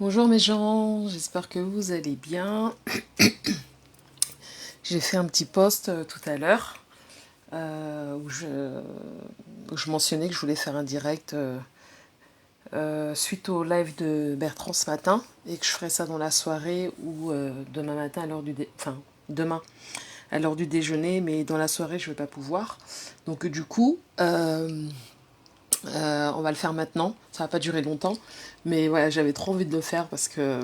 Bonjour mes gens, j'espère que vous allez bien. J'ai fait un petit post tout à l'heure où je mentionnais que je voulais faire un direct suite au live de Bertrand ce matin et que je ferais ça dans la soirée ou demain matin à l'heure enfin demain à l'heure du déjeuner, mais dans la soirée je vais pas pouvoir. Donc du coup on va le faire maintenant. Ça va pas durer longtemps, mais voilà, j'avais trop envie de le faire parce que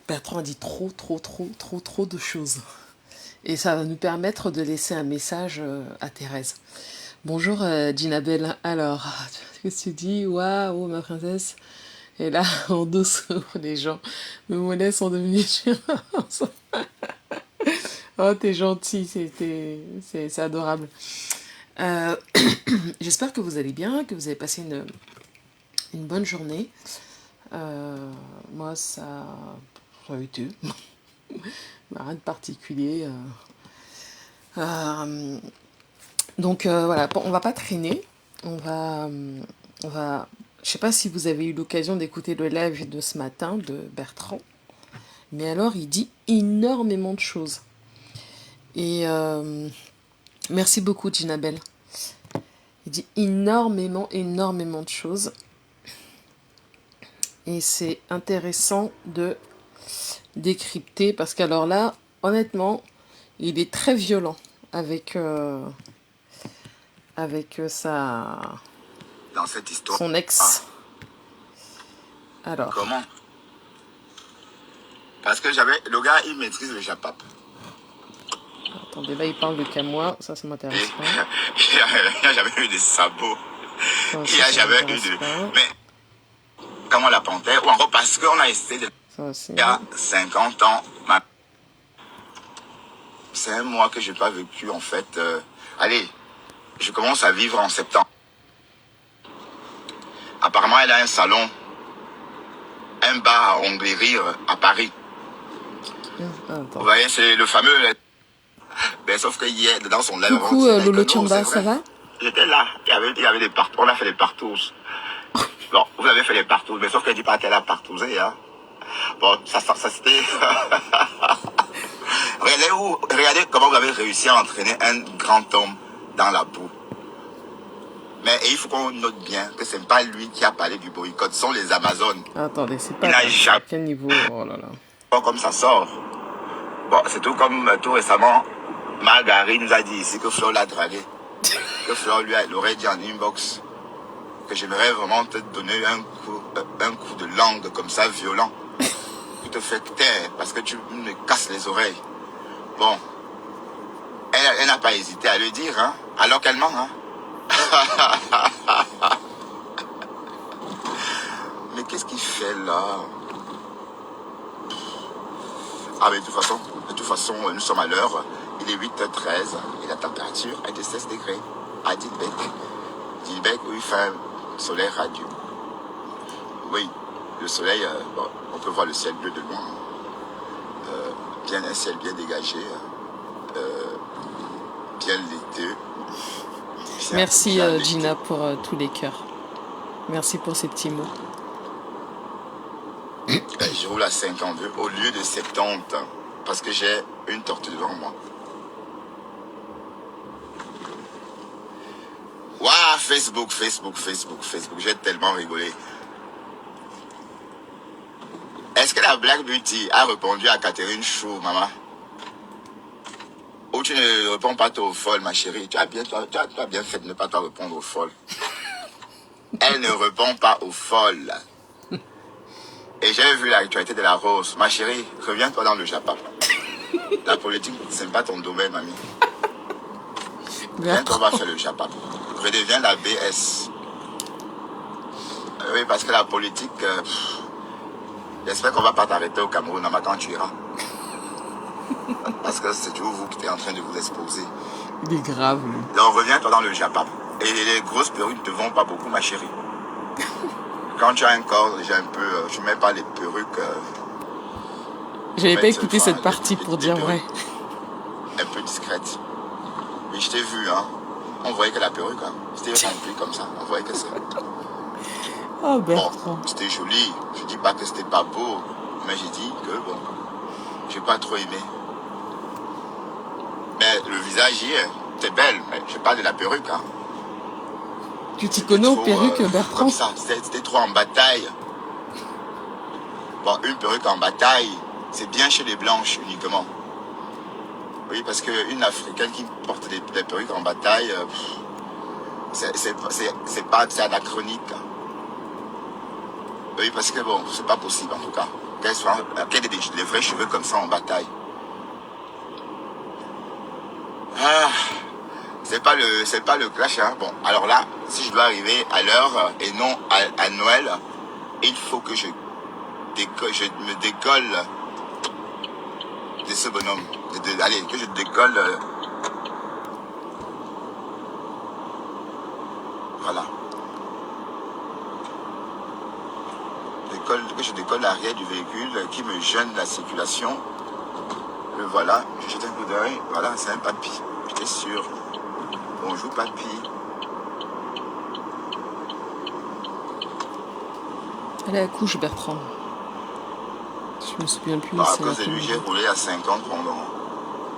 Bertrand a dit trop de choses. Et ça va nous permettre de laisser un message à Thérèse. Bonjour Ginabel. Alors, qu'est-ce que tu dis? Waouh, ma princesse. Et là, en dessous, les gens, mes mollets sont devenus... Oh, t'es gentil, c'est adorable. Euh, J'espère que vous allez bien, que vous avez passé une bonne journée. Moi, ça a été. Rien de particulier. Donc voilà, bon, on va pas traîner. On va. Je sais pas si vous avez eu l'occasion d'écouter le live de ce matin de Bertrand, mais alors il dit énormément de choses. Et merci beaucoup, Ginabel. Il dit énormément de choses. Et c'est intéressant de décrypter parce qu'alors là, honnêtement, il est très violent avec, avec dans cette histoire. son ex. Alors, Comment? Parce que le gars, il maîtrise le japap. attendez, là il parle de Camois, ça m'intéresse pas. Il n'y a jamais eu de sabots. Ça Il aussi, n'y a ça jamais eu m'intéresse de... pas. Mais, comment la panthère? Ou encore parce qu'on a essayé de... Ça aussi. Il y a 50 ans, c'est un mois que je n'ai pas vécu, en fait. Allez, je commence à vivre en septembre. Apparemment, elle a un salon, un bar à onglerie à Paris. Vous voyez, c'est le fameux... Ben, sauf que hier, dans son live, Coucou Lolo Chamba, ça va? j'étais là, il y avait des partout, on a fait des partous. Bon, vous avez fait les partous, mais sauf qu'elle dit pas qu'elle a partousé, hein. Bon, ça c'était... regardez comment vous avez réussi à entraîner un grand homme dans la boue. Mais il faut qu'on note bien que ce n'est pas lui qui a parlé du boycott, ce sont les Amazones. Attendez, c'est pas Il n'a à jamais... quel niveau? Oh là là. Comme ça sort. Bon, c'est tout comme tout récemment, Margari nous a dit ici que Flo l'a dragué. Que Flo lui aurait dit en inbox que j'aimerais vraiment te donner un coup de langue comme ça, violent. Qui te fait taire parce que tu me casses les oreilles. Bon, elle n'a pas hésité à le dire, hein, alors qu'elle ment, hein. Mais qu'est-ce qu'il fait là? Ah mais de toute façon, nous sommes à l'heure. Il est 8h13 et la température est de 16 degrés à Dilbeek. Dilbeek où il fait un soleil radieux. Oui, le soleil, bon, on peut voir le ciel bleu de loin. Un ciel bien dégagé, bien laiteux. Merci Gina pour tous les cœurs. Merci pour ces petits mots. Je roule à 52 au lieu de 70 parce que j'ai une tortue devant moi. Waouh, Facebook. J'ai tellement rigolé. Est-ce que la Black Beauty a répondu à Catherine Chou, maman? Ou tu ne réponds pas toi aux folles, ma chérie? Tu as bien fait de ne pas toi répondre aux folles. Elle ne répond pas aux folles. Et j'ai vu l'actualité de la Rose. Ma chérie, reviens-toi dans le Japon. La politique, ce n'est pas ton domaine, mamie. Viens-toi, on va faire le Japon. Redeviens la BS. Oui, parce que la politique, j'espère qu'on ne va pas t'arrêter au Cameroun quand tu iras. Parce que c'est toujours vous qui êtes en train de vous exposer. Il est grave, lui. Donc reviens-toi dans le Japon. Et les grosses perruques ne te vont pas beaucoup, ma chérie. Quand tu as un corps déjà un peu... je ne mets pas les perruques... J'avais pas écouté cette partie pour dire vrai. Un peu discrète. Mais je t'ai vu, hein. On voyait que la perruque, hein. C'était rempli comme ça. On voyait que c'est... Oh, Bon, Bertrand. c'était joli. Je dis pas que c'était pas beau, mais j'ai dit que bon, j'ai pas trop aimé. Mais le visage hier, c'est belle, mais je parle de la perruque. Hein. Tu t'y C'était connais aux trop perruques, comme Bertrand? ça, c'était trop en bataille. Bon, une perruque en bataille, c'est bien chez les blanches uniquement. Oui, parce qu'une africaine qui porte des perruques en bataille, c'est anachronique. Oui, parce que bon, c'est pas possible en tout cas. Qu'elle ait des vrais cheveux comme ça en bataille. Ah, c'est pas le clash. Hein. Bon, alors là, si je dois arriver à l'heure et non à Noël, il faut que je me décolle de ce bonhomme. Allez, que je décolle. Voilà. Que je décolle l'arrière du véhicule qui me gêne la circulation. Le voilà, je jette un coup d'œil. Voilà, c'est un papy. J'étais sûr. Bonjour papy. Elle est à couche, Bertrand. Je me souviens plus, Bon, à c'est cause de lui, j'ai l'après-midi. roulé à 50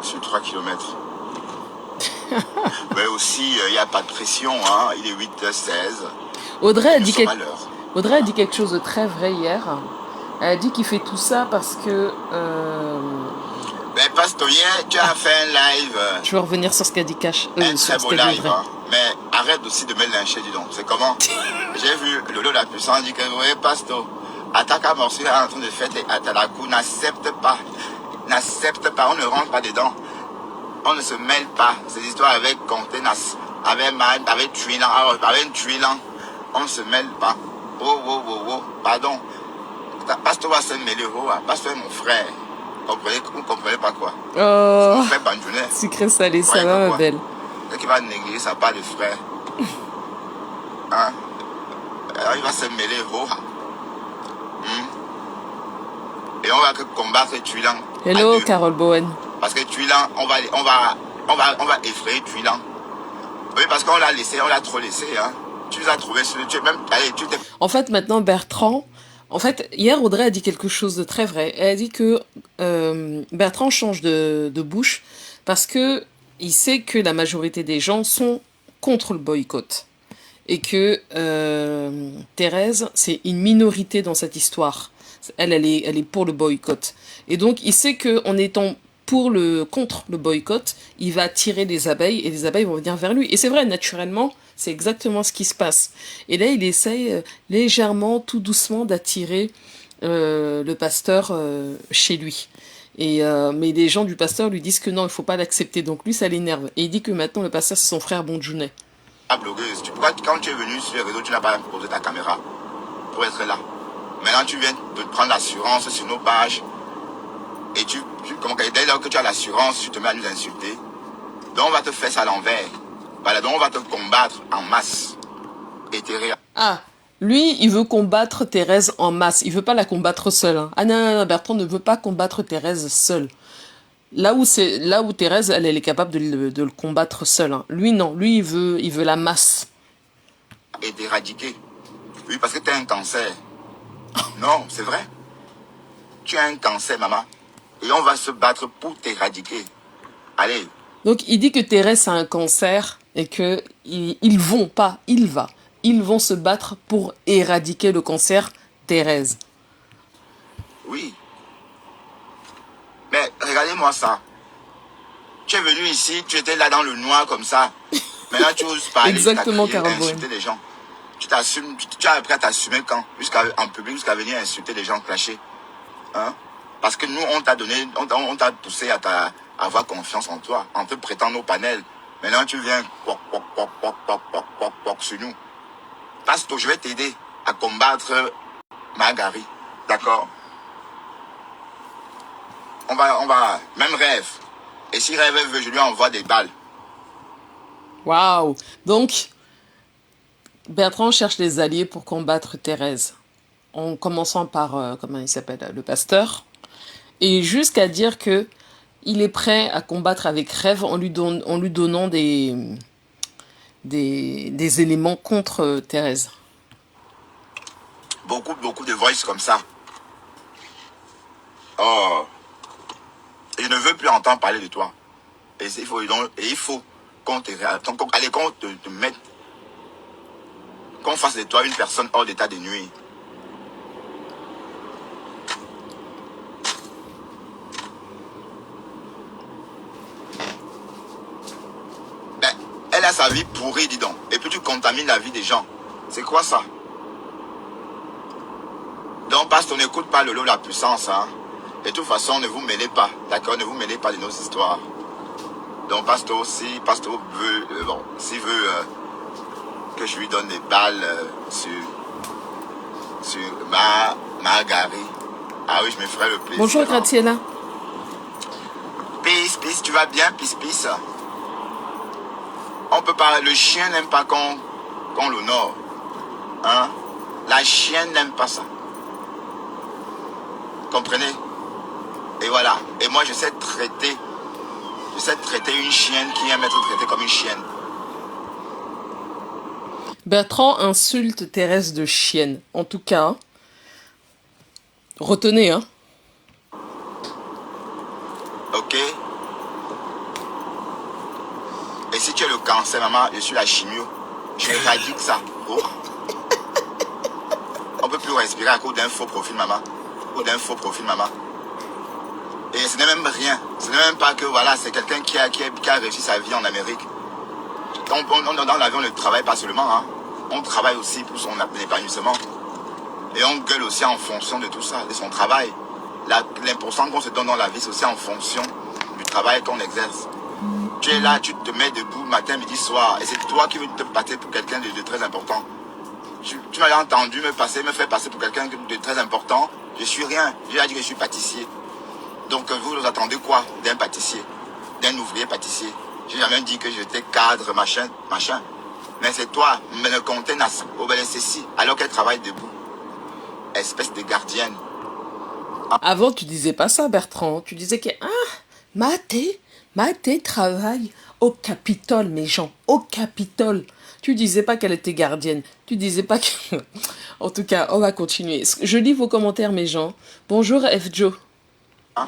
sur 3 km. Mais aussi, il n'y a pas de pression. Hein. Il est 8h16. Audrey Et a nous dit, sommes à l'heure. Audrey a dit quelque chose de très vrai hier. Elle a dit qu'il fait tout ça parce que... Mais Pastor, hier, tu as fait un live. Je vais revenir sur ce qu'a dit Cash. Un Sur très ce beau qu'a dit live. Audrey. Hein. Mais arrête aussi de me lyncher, dis donc. C'est comment? J'ai vu Lolo la puissance dit que, oui, Pastor, attaque à morceau en train de faire à la cour, n'accepte pas. N'accepte pas, on ne rentre pas dedans. On ne se mêle pas. Ces histoires avec Contenas, avec Tuilan, avec Tuilan, on ne se mêle pas. Oh, oh, oh, oh, pardon. Pasteur va se mêler, oh, Pasteur est mon frère. Vous comprenez pas quoi? C'est Oh, mon frère Banjounet. sucré salé, Vous ça croyez va, que ma quoi? belle. Dès qu'il va négliger sa part de frère, hein? Alors il va se mêler, oh, et on va que combattre Tuilan à Hello, deux. Carole Bowen. Parce que Tuilan, on va effrayer Tuilan. Oui, parce qu'on l'a laissé, on l'a trop laissé, hein. Tu les as trouvés sur le... Allez, tu t'es... En fait, maintenant, Bertrand... En fait, hier, Audrey a dit quelque chose de très vrai. Elle a dit que Bertrand change de bouche parce que il sait que la majorité des gens sont contre le boycott. Et que Thérèse, c'est une minorité dans cette histoire. Elle est pour le boycott. Et donc, il sait qu'en étant contre le boycott, il va attirer les abeilles et les abeilles vont venir vers lui. Et c'est vrai, naturellement, c'est exactement ce qui se passe. Et là, il essaye légèrement, tout doucement, d'attirer le pasteur chez lui. Mais les gens du pasteur lui disent que non, il faut pas l'accepter. Donc lui, ça l'énerve. Et il dit que maintenant, le pasteur, c'est son frère Bonjounet. blogueuse. Pourquoi quand tu es venu sur les réseaux, tu n'as pas posé ta caméra pour être là? Maintenant, tu viens de prendre l'assurance sur nos pages. Et dès lors que tu as l'assurance, tu te mets à nous insulter. Donc on va te faire ça à l'envers. Voilà, donc on va te combattre en masse. Et t'es Ah, lui, il veut combattre Thérèse en masse. Il veut pas la combattre seule. Hein. Ah non, non, Bertrand ne veut pas combattre Thérèse seule. Là où Thérèse, elle est capable de le combattre seule. Hein. Lui, non. Lui, il veut la masse. et d'éradiquer. Oui, parce que tu as un cancer. Non, c'est vrai. Tu as un cancer, maman. Et on va se battre pour t'éradiquer. Allez. Donc, il dit que Thérèse a un cancer et que ils vont se battre pour éradiquer le cancer, Thérèse. Oui. Mais regardez-moi ça. Tu es venu ici, tu étais là dans le noir comme ça. Maintenant, tu oses parler, Exactement, Carole Bowen. insulter les gens. Tu t'assumes, tu as appris à t'assumer quand? En public, jusqu'à venir insulter les gens, clasher. Hein? Parce que nous, on t'a donné, on t'a poussé à avoir confiance en toi, en te prêtant nos panels. Maintenant, tu viens sur nous. Parce que je vais t'aider à combattre Magari. D'accord? On va, même rêve. Et si rêve veut, je lui envoie des balles. Waouh! Donc, Bertrand cherche les alliés pour combattre Thérèse. En commençant par, comment il s'appelle, le pasteur. Et jusqu'à dire que il est prêt à combattre avec Rêve en lui donnant des éléments contre Thérèse. beaucoup de voice comme ça. Oh. Et je ne veux plus entendre parler de toi. Et il faut qu'on te mette, qu'on fasse de toi une personne hors d'état de nuire. Ben, elle a sa vie pourrie, dis donc. Et puis tu contamines la vie des gens. C'est quoi ça? Donc, pasteur, n'écoute pas le lot de la puissance, hein. De toute façon, ne vous mêlez pas, d'accord? Ne vous mêlez pas de nos histoires. Donc, pasteur, si pasteur veut, s'il veut que je lui donne des balles sur Margaret, ah oui, je me ferai le plaisir. Bonjour, Gratiela. Peace, tu vas bien, peace. On peut pas, le chien n'aime pas qu'on l'honore. Hein? La chienne n'aime pas ça. Comprenez? Et voilà. Et moi, je sais traiter une chienne qui aime être traitée comme une chienne. Bertrand insulte Thérèse de chienne. En tout cas, retenez, hein. Ok? Et si tu as le cancer, maman, je suis la chimio. Je éradique ça. Oh. On peut plus respirer à cause d'un faux profil, maman. Ou d'un faux profil, maman. Et ce n'est même rien. Ce n'est même pas que, voilà, c'est quelqu'un qui a réussi sa vie en Amérique. Dans l'avion, on ne travaille pas seulement, hein. On travaille aussi pour son épanouissement. Et on gueule aussi en fonction de tout ça, de son travail. L'important qu'on se donne dans la vie, c'est aussi en fonction du travail qu'on exerce. Tu es là, tu te mets debout matin, midi, soir. Et c'est toi qui veux te passer pour quelqu'un de très important. Tu m'as entendu me faire passer pour quelqu'un de très important. Je suis rien. J'ai dit que je suis pâtissier. Donc vous attendez quoi d'un pâtissier, d'un ouvrier pâtissier? J'ai jamais dit que j'étais cadre, machin. Mais c'est toi, me le comptais au ceci, alors qu'elle travaille debout. Espèce de gardienne. Avant, tu disais pas ça, Bertrand. Tu disais que Mathé travaille au Capitole, mes gens, au Capitole. Tu disais pas qu'elle était gardienne. Tu disais pas que... En tout cas, on va continuer. Je lis vos commentaires, mes gens. Bonjour, F. Joe. Hein?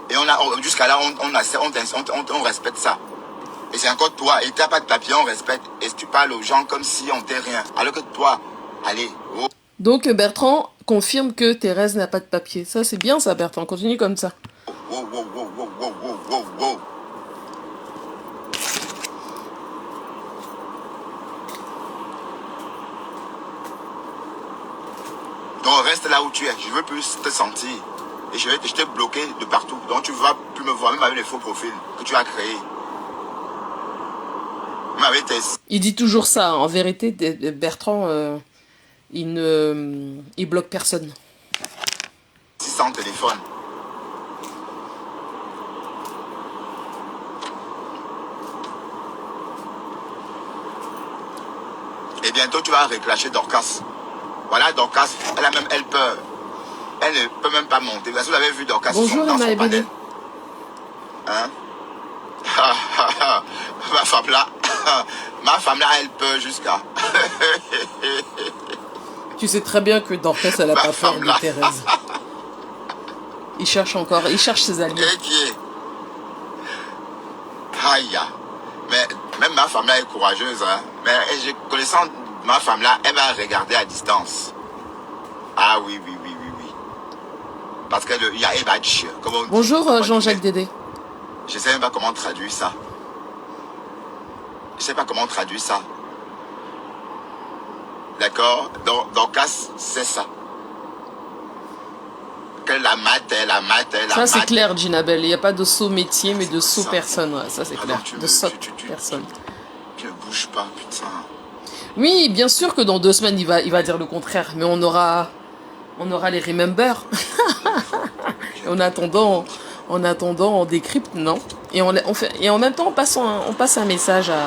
Et jusqu'à là, on respecte ça. Et c'est encore toi. Et tu n'as pas de papier, on respecte. Et tu parles aux gens comme si on t'est rien. Alors que toi, allez. Oh. Donc, Bertrand confirme que Thérèse n'a pas de papier. Ça, c'est bien ça, Bertrand. Continue comme ça. Wow. Donc reste là où tu es. Je veux plus te sentir. Et je t'ai bloqué de partout. Donc tu ne vas plus me voir, même avec les faux profils que tu as créés. Même avec tes... Il dit toujours ça. En vérité, Bertrand, il bloque personne. 600 téléphones. Et bientôt tu vas réclacher Dorcas. Voilà, Dorcas, elle peur. Elle ne peut même pas monter. Vous avez vu Dorcas dans son panel. Hein? Ma femme là, elle peut jusqu'à... Tu sais très bien que Dorcas, elle n'a pas peur de Thérèse. Il cherche ses alliés. Et qui est... Aïe. Mais même ma femme là est courageuse. Hein? Mais connaissant ma femme là, elle va regarder à distance. Ah oui. Parce qu'il y a Ebadj. Bonjour Jean-Jacques Dédé. Je ne sais même pas comment traduire ça. D'accord? Donc c'est ça. Que la mate. Ça c'est clair, Ginabel. Il n'y a pas de saut métier, mais de saut personne. Ouais, ça c'est clair. De saut personne. Tu ne bouges pas, putain. Oui, bien sûr que dans 2 semaines, il va dire le contraire. Mais on aura les remember. En attendant, on décrypte, non? Et en même temps, on passe un message à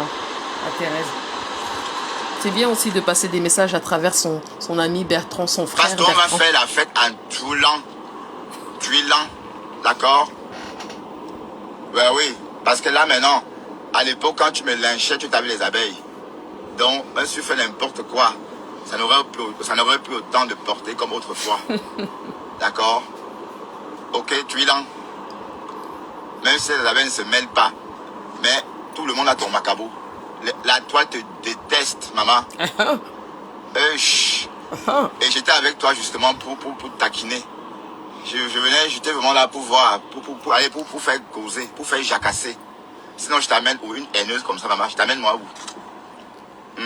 Thérèse. C'est bien aussi de passer des messages à travers son ami Bertrand, son frère. Parce qu'on va faire la fête en Tuilan, d'accord? Ben oui, parce que là maintenant, à l'époque, quand tu me lynchais, tu t'avais les abeilles. Donc, même si tu fais n'importe quoi, ça n'aurait plus autant de portée comme autrefois. D'accord? Ok, tu es là. Même si les abeilles ne se mêlent pas. Mais tout le monde a ton macabo. La toile te déteste, maman. Et j'étais avec toi justement pour taquiner. J'étais vraiment là pour voir, pour faire causer, pour faire jacasser. Sinon je t'amène où une haineuse comme ça, maman, je t'amène moi où?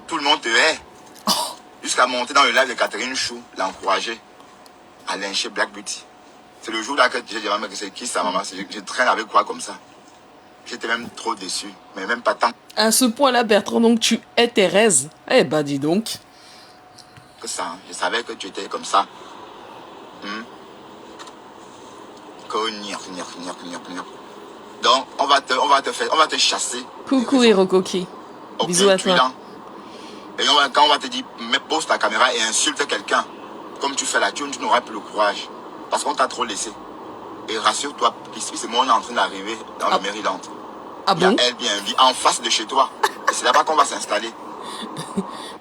Tout le monde te hait. Jusqu'à monter dans le live de Catherine Chou, l'encourager à lyncher Black Beauty. C'est le jour là que j'ai dit à maman que c'est qui ça, maman? Je traîne avec quoi comme ça? J'étais même trop déçu, mais même pas tant. À ce point-là, Bertrand, donc tu es Thérèse. Eh ben, dis donc. Que ça, hein. Je savais que tu étais comme ça. Donc, on va te chasser. Coucou Hirokoki. Okay, bisous à toi. Et quand on va te dire, pose ta caméra et insulte quelqu'un, comme tu fais là, tu n'auras plus le courage. Parce qu'on t'a trop laissé. Et rassure-toi, ici, c'est moi, on est en train d'arriver dans le Maryland. Ah bon? Il y a Airbnb en face de chez toi. Et c'est là-bas qu'on va s'installer.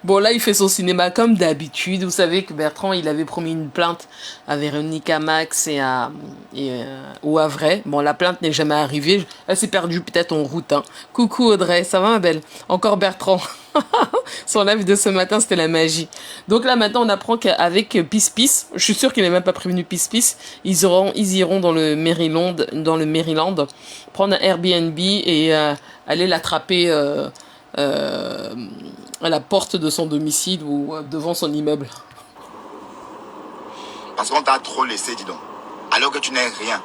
Bon, là, il fait son cinéma comme d'habitude. Vous savez que Bertrand, il avait promis une plainte à Véronica Max et au Havre. Bon, la plainte n'est jamais arrivée. Elle s'est perdue peut-être en route. Hein. Coucou Audrey, ça va ma belle? Encore Bertrand. Son live de ce matin, c'était la magie. Donc là, maintenant, on apprend qu'avec Pis, je suis sûr qu'il n'est même pas prévenu Pis, ils iront dans le Maryland, prendre un Airbnb et aller l'attraper à la porte de son domicile ou devant son immeuble. Parce qu'on t'a trop laissé, dis donc. Alors que tu n'es rien.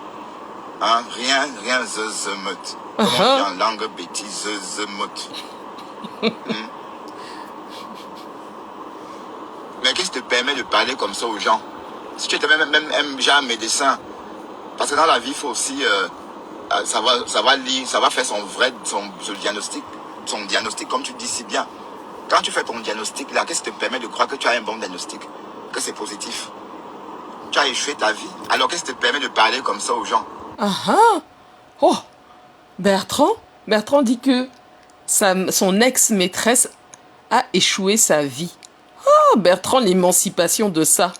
Hein? Rien, zemeut. Comment on dit en langue bêtise, zemeut. Mais qu'est-ce qui te permet de parler comme ça aux gens? Si tu étais même genre médecin. Parce que dans la vie, il faut aussi savoir lire, savoir faire son diagnostic. Son diagnostic, comme tu dis si bien. Quand tu fais ton diagnostic là, qu'est-ce qui te permet de croire que tu as un bon diagnostic? Que c'est positif? Tu as échoué ta vie. Alors qu'est-ce qui te permet de parler comme ça aux gens? Oh, Bertrand dit que son ex-maîtresse a échoué sa vie. Oh, Bertrand, l'émancipation de ça.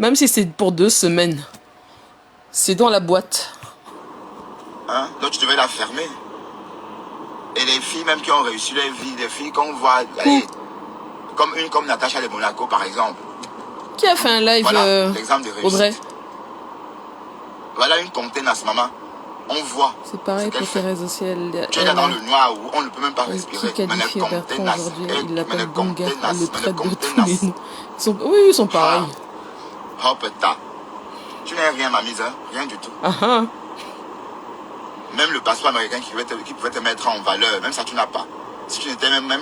Même si c'est pour 2 semaines. C'est dans la boîte. Hein? Donc tu devais la fermer. Et les filles même qui ont réussi leur vie, les filles qu'on voit, allez, comme Natacha de Monaco par exemple. Qui a fait un live, voilà, l'exemple de réussite. Audrey? Voilà une contenance, maman. On voit. C'est pareil pour Thérèse aussi. Tu es là dans le noir où on ne peut même pas respirer. Qui qualifie Bertrand aujourd'hui? Il l'appelle Bunga. Elle le traite de tous les noms. Oui, ils sont pareils. Hopeta. Tu n'es rien, ma mise, hein? Rien du tout. Même le passeport américain qui pouvait te mettre en valeur, même ça tu n'as pas. Si tu étais même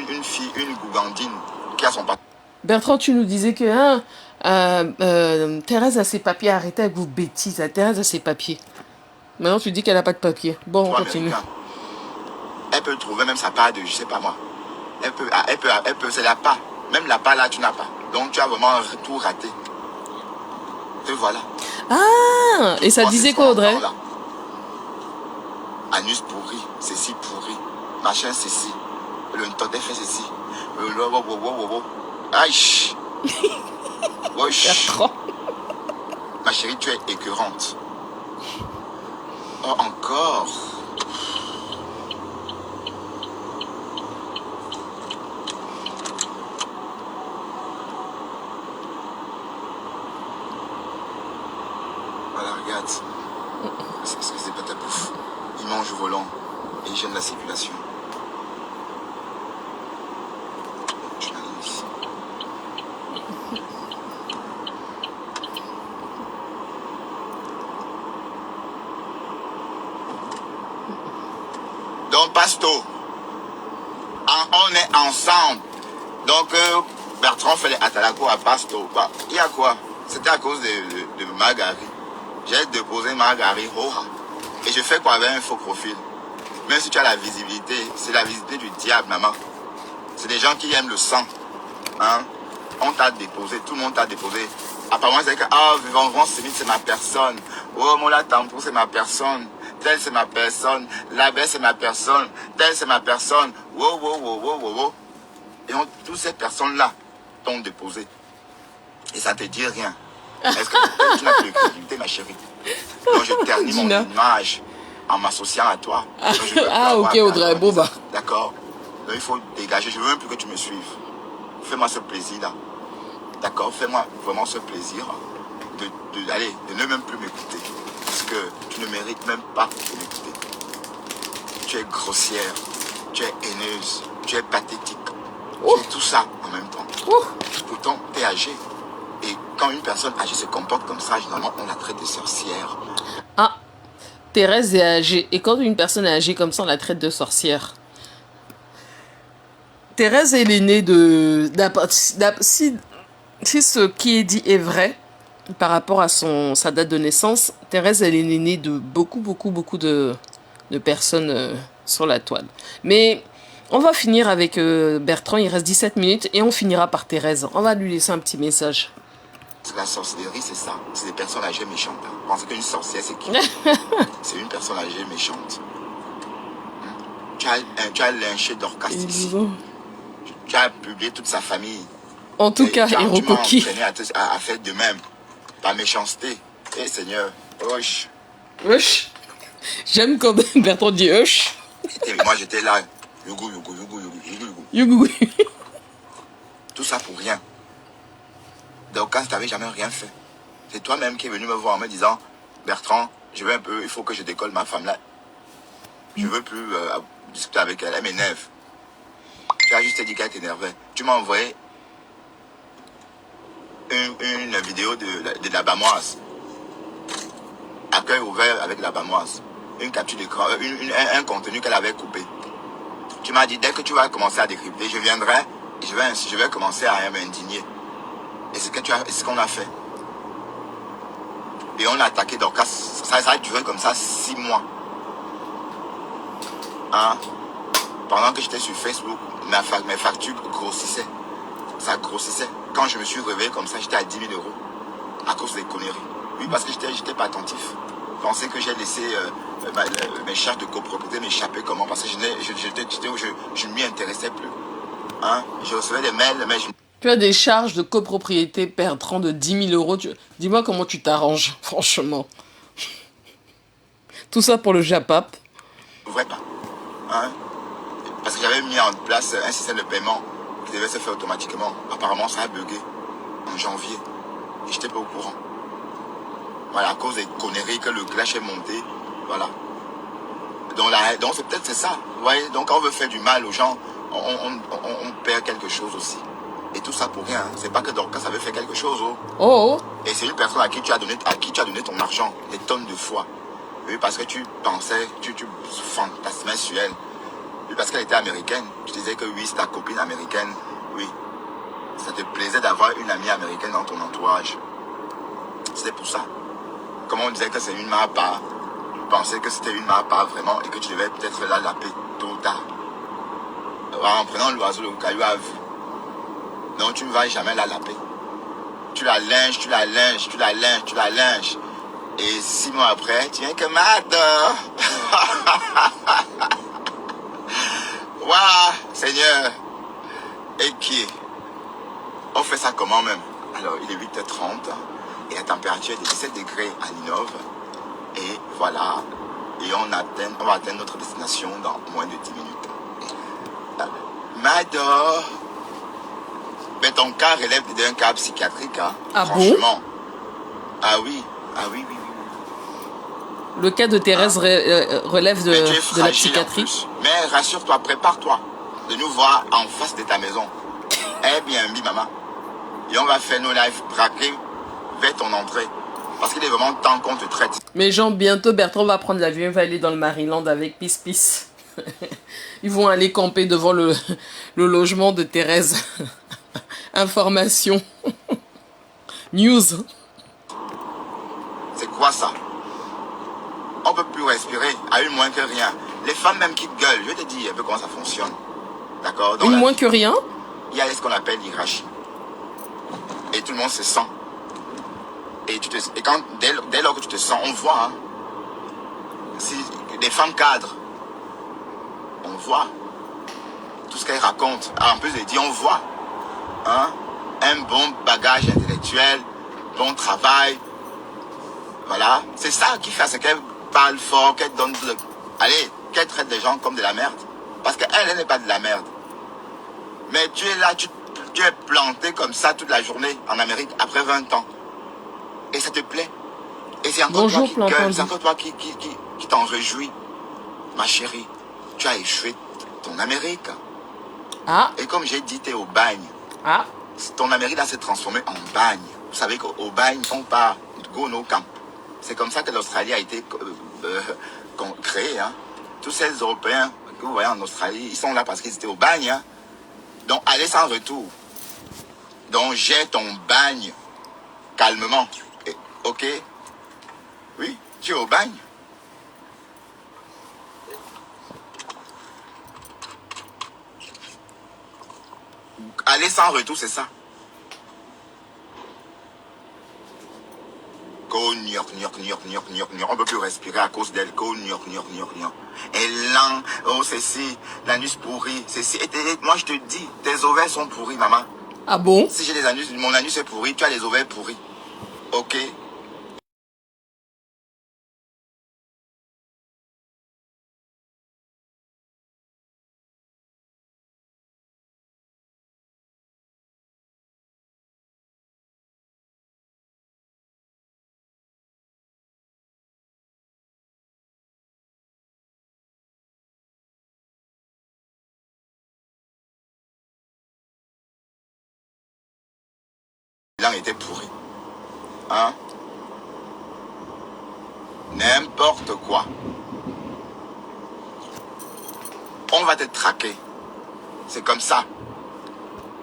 une fille, une gougandine qui a son passeport. Bertrand, tu nous disais que Thérèse a ses papiers. Arrêtez avec vos bêtises. Thérèse a ses papiers. Maintenant, tu dis qu'elle n'a pas de papier. Bon, on continue. Elle peut trouver même sa part de, je sais pas moi. Elle peut, c'est la part. Même la part là, tu n'as pas. Donc, tu as vraiment tout raté. Et voilà. Ah, et ça disait quoi, Audrey? Anus pourri, ceci pourri, machin ceci, le ntoté fait ceci, aïe. Bertrand. Ma chérie, tu es écœurante. Oh, encore. Voilà, regarde. C'est pas ta bouffe. Il mange au volant et il gêne la circulation. Je l'allume ici. Donc, Pasto, on est ensemble. Donc, Bertrand fait les atalakos à Pasto. Bah, il y a quoi? C'était à cause de Margari. J'ai déposé Margari. Et je fais quoi avec un faux profil? Même si tu as la visibilité, c'est la visibilité du diable, maman. C'est des gens qui aiment le sang. Hein? On t'a déposé, tout le monde t'a déposé. Apparemment, c'est que, Vivant Smith, c'est ma personne. Oh, Mola Tampou, c'est ma personne. Tel, c'est ma personne. L'abbé, c'est ma personne. Tel, c'est ma personne. Wow. Et toutes ces personnes-là t'ont déposé. Et ça ne te dit rien. Est-ce que tu n'as plus de crédibilité, ma chérie? Donc je termine mon image en m'associant à toi. Donc, je veux Ah, ok, Audrey Boba. D'accord? Donc il faut dégager. Je veux même plus que tu me suives. Fais-moi ce plaisir-là. D'accord? Fais-moi vraiment ce plaisir de ne même plus m'écouter. Parce que tu ne mérites même pas de m'écouter. Tu es grossière, tu es haineuse, tu es pathétique. Tu es tout ça en même temps. Pourtant, tu es âgée. Et quand une personne âgée se comporte comme ça, généralement, on la traite de sorcière. Ah, Thérèse est âgée. Et quand une personne est âgée comme ça, on la traite de sorcière. Thérèse, elle est née de... Si ce qui est dit est vrai, par rapport à sa date de naissance, Thérèse, elle est née de beaucoup de personnes sur la toile. Mais on va finir avec Bertrand, il reste 17 minutes, et on finira par Thérèse. On va lui laisser un petit message. La sorcellerie, c'est ça. C'est des personnes âgées méchantes. Pensez qu'une sorcière, c'est qui? C'est une personne âgée méchante. Tu as lynché Dorcas ici. Tu as publié toute sa famille. En tout cas, Hirokoki. Tu m'as entraîné à faire de même. Par méchanceté. Eh Seigneur, hush. Hush. J'aime quand Bertrand dit hush. Et moi j'étais là. Yougou. Tout ça pour rien. Dorcas, tu n'avais jamais rien fait. C'est toi-même qui es venu me voir en me disant, Bertrand, je veux un peu, il faut que je décolle ma femme là. Je veux plus discuter avec elle, elle m'énerve. Tu as juste dit qu'elle t'énervait. Tu m'as envoyé une vidéo de la Bamoise. Accueil ouvert avec la Bamoise. Une capture d'écran, un contenu qu'elle avait coupé. Tu m'as dit, dès que tu vas commencer à décrypter, je viendrai et je vais commencer à m'indigner. Et c'est ce qu'on a fait. Et on a attaqué Dorcas. Ça a duré comme ça 6 mois. Hein? Pendant que j'étais sur Facebook, mes factures grossissaient. Ça grossissait. Quand je me suis réveillé comme ça, j'étais à 10 000 euros. À cause des conneries. Oui, parce que j'étais pas attentif. Je pensais que j'ai laissé mes charges de copropriété m'échapper comment? Parce que je ne m'y intéressais plus. Hein? Je recevais des mails, mais Tu as des charges de copropriété, Bertrand, de 10 000 euros. Dis-moi comment tu t'arranges, franchement. Tout ça pour le Japap. Vrai pas. Hein? Parce que j'avais mis en place un système de paiement qui devait se faire automatiquement. Apparemment, ça a bugué en janvier. Et je n'étais pas au courant. Voilà, à cause des conneries que le clash est monté. Voilà. Donc c'est ça. Vous voyez, donc quand on veut faire du mal aux gens, on perd quelque chose aussi. Et tout ça pour rien. C'est pas que Dorcas avait fait quelque chose. Oh. Et c'est une personne à qui tu as donné ton argent, des tonnes de fois. Oui, parce que tu pensais, tu fantasmais sur elle. Oui, parce qu'elle était américaine. Tu disais que oui, c'est ta copine américaine. Oui. Ça te plaisait d'avoir une amie américaine dans ton entourage. C'était pour ça. Comme on disait que c'est une main part, tu pensais que c'était une main part vraiment et que tu devais peut-être la laper tôt ou tard. En prenant l'oiseau, le caillou à vue. Donc tu ne vas jamais la laper. Tu la linges. Et 6 mois après, tu viens que madame. Waouh, Seigneur. Et qui? On fait ça comment même? Alors, il est 8h30 et la température est de 17 degrés à Ninove. Et voilà. Et on va atteindre notre destination dans moins de 10 minutes. Madame. Mais ton cas relève d'un cas psychiatrique, hein. Ah franchement. Bon? Ah oui. Le cas de Thérèse relève de la psychiatrie. Mais rassure-toi, prépare-toi de nous voir en face de ta maison. Airbnb, maman. Et on va faire nos lives braqués vers ton entrée. Parce qu'il est vraiment temps qu'on te traite. Mais Jean, bientôt Bertrand va prendre l'avion, il va aller dans le Maryland avec Pis. Ils vont aller camper devant le logement de Thérèse. Information. News. C'est quoi ça? On ne peut plus respirer à une moins que rien. Les femmes même qui gueulent, je te dis un peu comment ça fonctionne. D'accord? Une moins que rien? Il y a ce qu'on appelle l'hiérarchie. Et tout le monde se sent. Et dès lors que tu te sens, on voit. Hein, si des femmes cadres, on voit. tout ce qu'elle raconte. En plus, elle dit, on voit hein, un bon bagage intellectuel, bon travail. Voilà. C'est ça qui fait ce qu'elle parle fort, qu'elle donne... Allez, qu'elle traite les gens comme de la merde. Parce qu'elle, elle n'est pas de la merde. Mais tu es là, tu es planté comme ça toute la journée en Amérique après 20 ans. Et ça te plaît. Et c'est encore Bonjour, toi qui gueule, c'est Plantain. encore toi qui t'en réjouis. Ma chérie, tu as échoué ton Amérique. Ah, Et comme j'ai dit, tu es au bagne. ah. Ton Amérique là s'est transformée en bagne. Vous savez qu'au bagne, on part go no camp. C'est comme ça que l'Australie a été créée. Hein. Tous ces Européens que vous voyez en Australie, ils sont là parce qu'ils étaient au bagne. Hein. Donc, allez sans retour. Donc, jette ton bagne calmement. Et, ok? Oui, tu es au bagne. Aller sans retour, c'est ça. Go New York. On ne peut plus respirer à cause d'elle. Go New York. Et lent, oh ceci, l'anus pourri, ceci. Et moi je te dis, tes ovaires sont pourris, maman. Ah bon? Si j'ai des anus, mon anus est pourri, tu as les ovaires pourris. Ok? L'an était pourri. Hein? N'importe quoi. On va te traquer. C'est comme ça.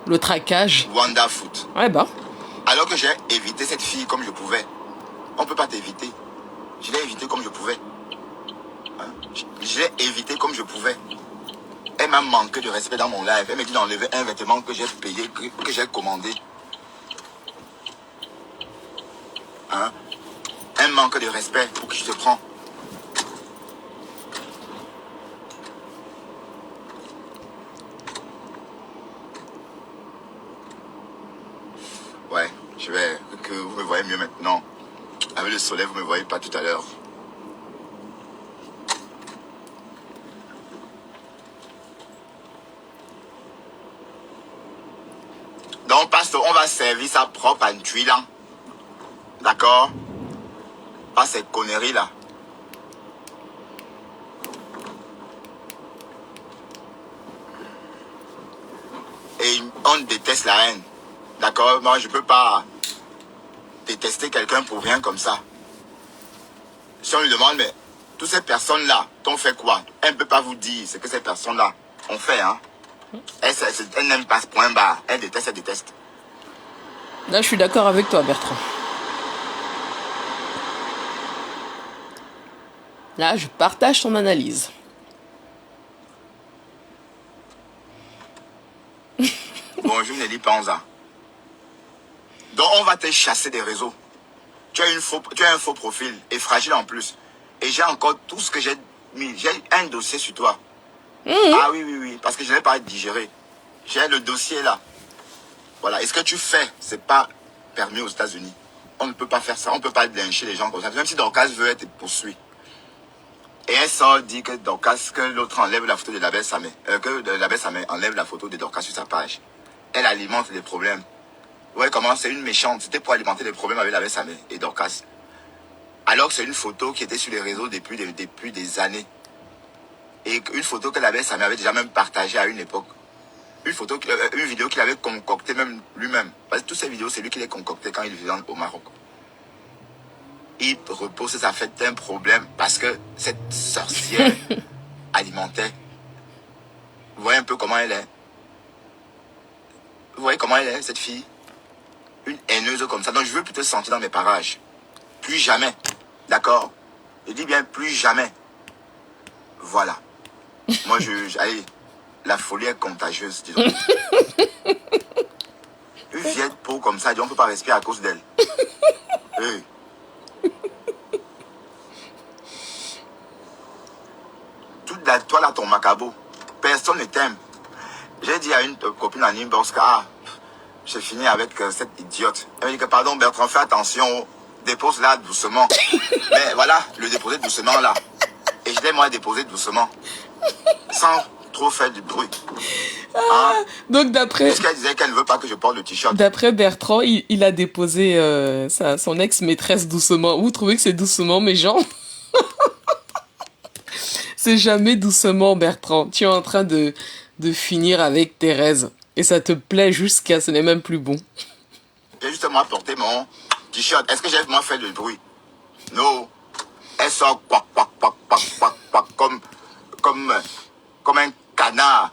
Le traquage. Wanda Foot. Ouais, bah. Alors que j'ai évité cette fille comme je pouvais. On ne peut pas t'éviter. Je l'ai évité comme je pouvais. Hein? Je l'ai évité comme je pouvais. Elle m'a manqué de respect dans mon live. Elle m'a dit d'enlever un vêtement que j'ai payé, que j'ai commandé. Hein? Un manque de respect pour qui je te prends. Ouais, je vais... Que vous me voyez mieux maintenant. Avec le soleil, vous ne me voyez pas tout à l'heure. Donc, pasteur, on va servir sa propre en tuilant. D'accord? Pas ces conneries-là. Et on déteste la haine. D'accord? Moi, je ne peux pas détester quelqu'un pour rien comme ça. Si on lui demande, mais toutes ces personnes-là, t'ont fait quoi? Elle ne peut pas vous dire ce que ces personnes-là ont fait. Hein? Elle n'aime pas ce point barre. Elle déteste. Là, je suis d'accord avec toi, Bertrand. Là, je partage ton analyse. Bonjour Nelly Panza. Donc on va te chasser des réseaux. Tu as un faux profil et fragile en plus. Et j'ai encore tout ce que j'ai mis. J'ai un dossier sur toi. Ah oui, parce que je n'ai pas digéré. J'ai le dossier là. Voilà. Et ce que tu fais, c'est pas permis aux États-Unis. On ne peut pas faire ça. On ne peut pas lyncher les gens comme ça. Même si Dorcas veut être poursuivi. Et elle sort dit que Dorcas, que l'autre enlève la photo de la belle Samé. Que la belle Samé enlève la photo de Dorcas sur sa page. Elle alimente les problèmes. Ouais, comment c'est une méchante. C'était pour alimenter les problèmes avec la belle Samé et Dorcas. Alors que c'est une photo qui était sur les réseaux depuis des années. Et une photo que la belle Samé avait déjà même partagée à une époque. Une vidéo qu'il avait concoctée même lui-même. Parce que toutes ces vidéos, c'est lui qui les concoctait quand il vivait au Maroc. Il repose sa fête d'un problème parce que cette sorcière alimentait. Vous voyez un peu comment elle est. Vous voyez comment elle est, cette fille. Une haineuse comme ça. Donc je veux plutôt sentir dans mes parages. Plus jamais. D'accord? Je dis bien plus jamais. Voilà. Moi, allez, la folie est contagieuse, disons. Une vieille peau comme ça, on ne peut pas respirer à cause d'elle. Hey. Toi là, ton macabo, personne ne t'aime. J'ai dit à une copine en inbox que j'ai fini avec cette idiote. Elle m'a dit que pardon Bertrand, fais attention, dépose là doucement. Mais voilà, le déposer doucement là. Et je l'ai moi déposé doucement. Sans trop faire du bruit. Hein? Donc d'après... Puisqu'elle disait qu'elle ne veut pas que je porte le t-shirt. D'après Bertrand, il a déposé son ex-maîtresse doucement. Vous trouvez que c'est doucement, méchant? C'est jamais doucement, Bertrand. Tu es en train de finir avec Thérèse. Et ça te plaît jusqu'à ce n'est même plus bon. J'ai justement apporté mon t-shirt. Est-ce que j'ai vraiment fait du bruit? Non. Elle sort quack, quack, quack, quack, quack, quack, comme un canard.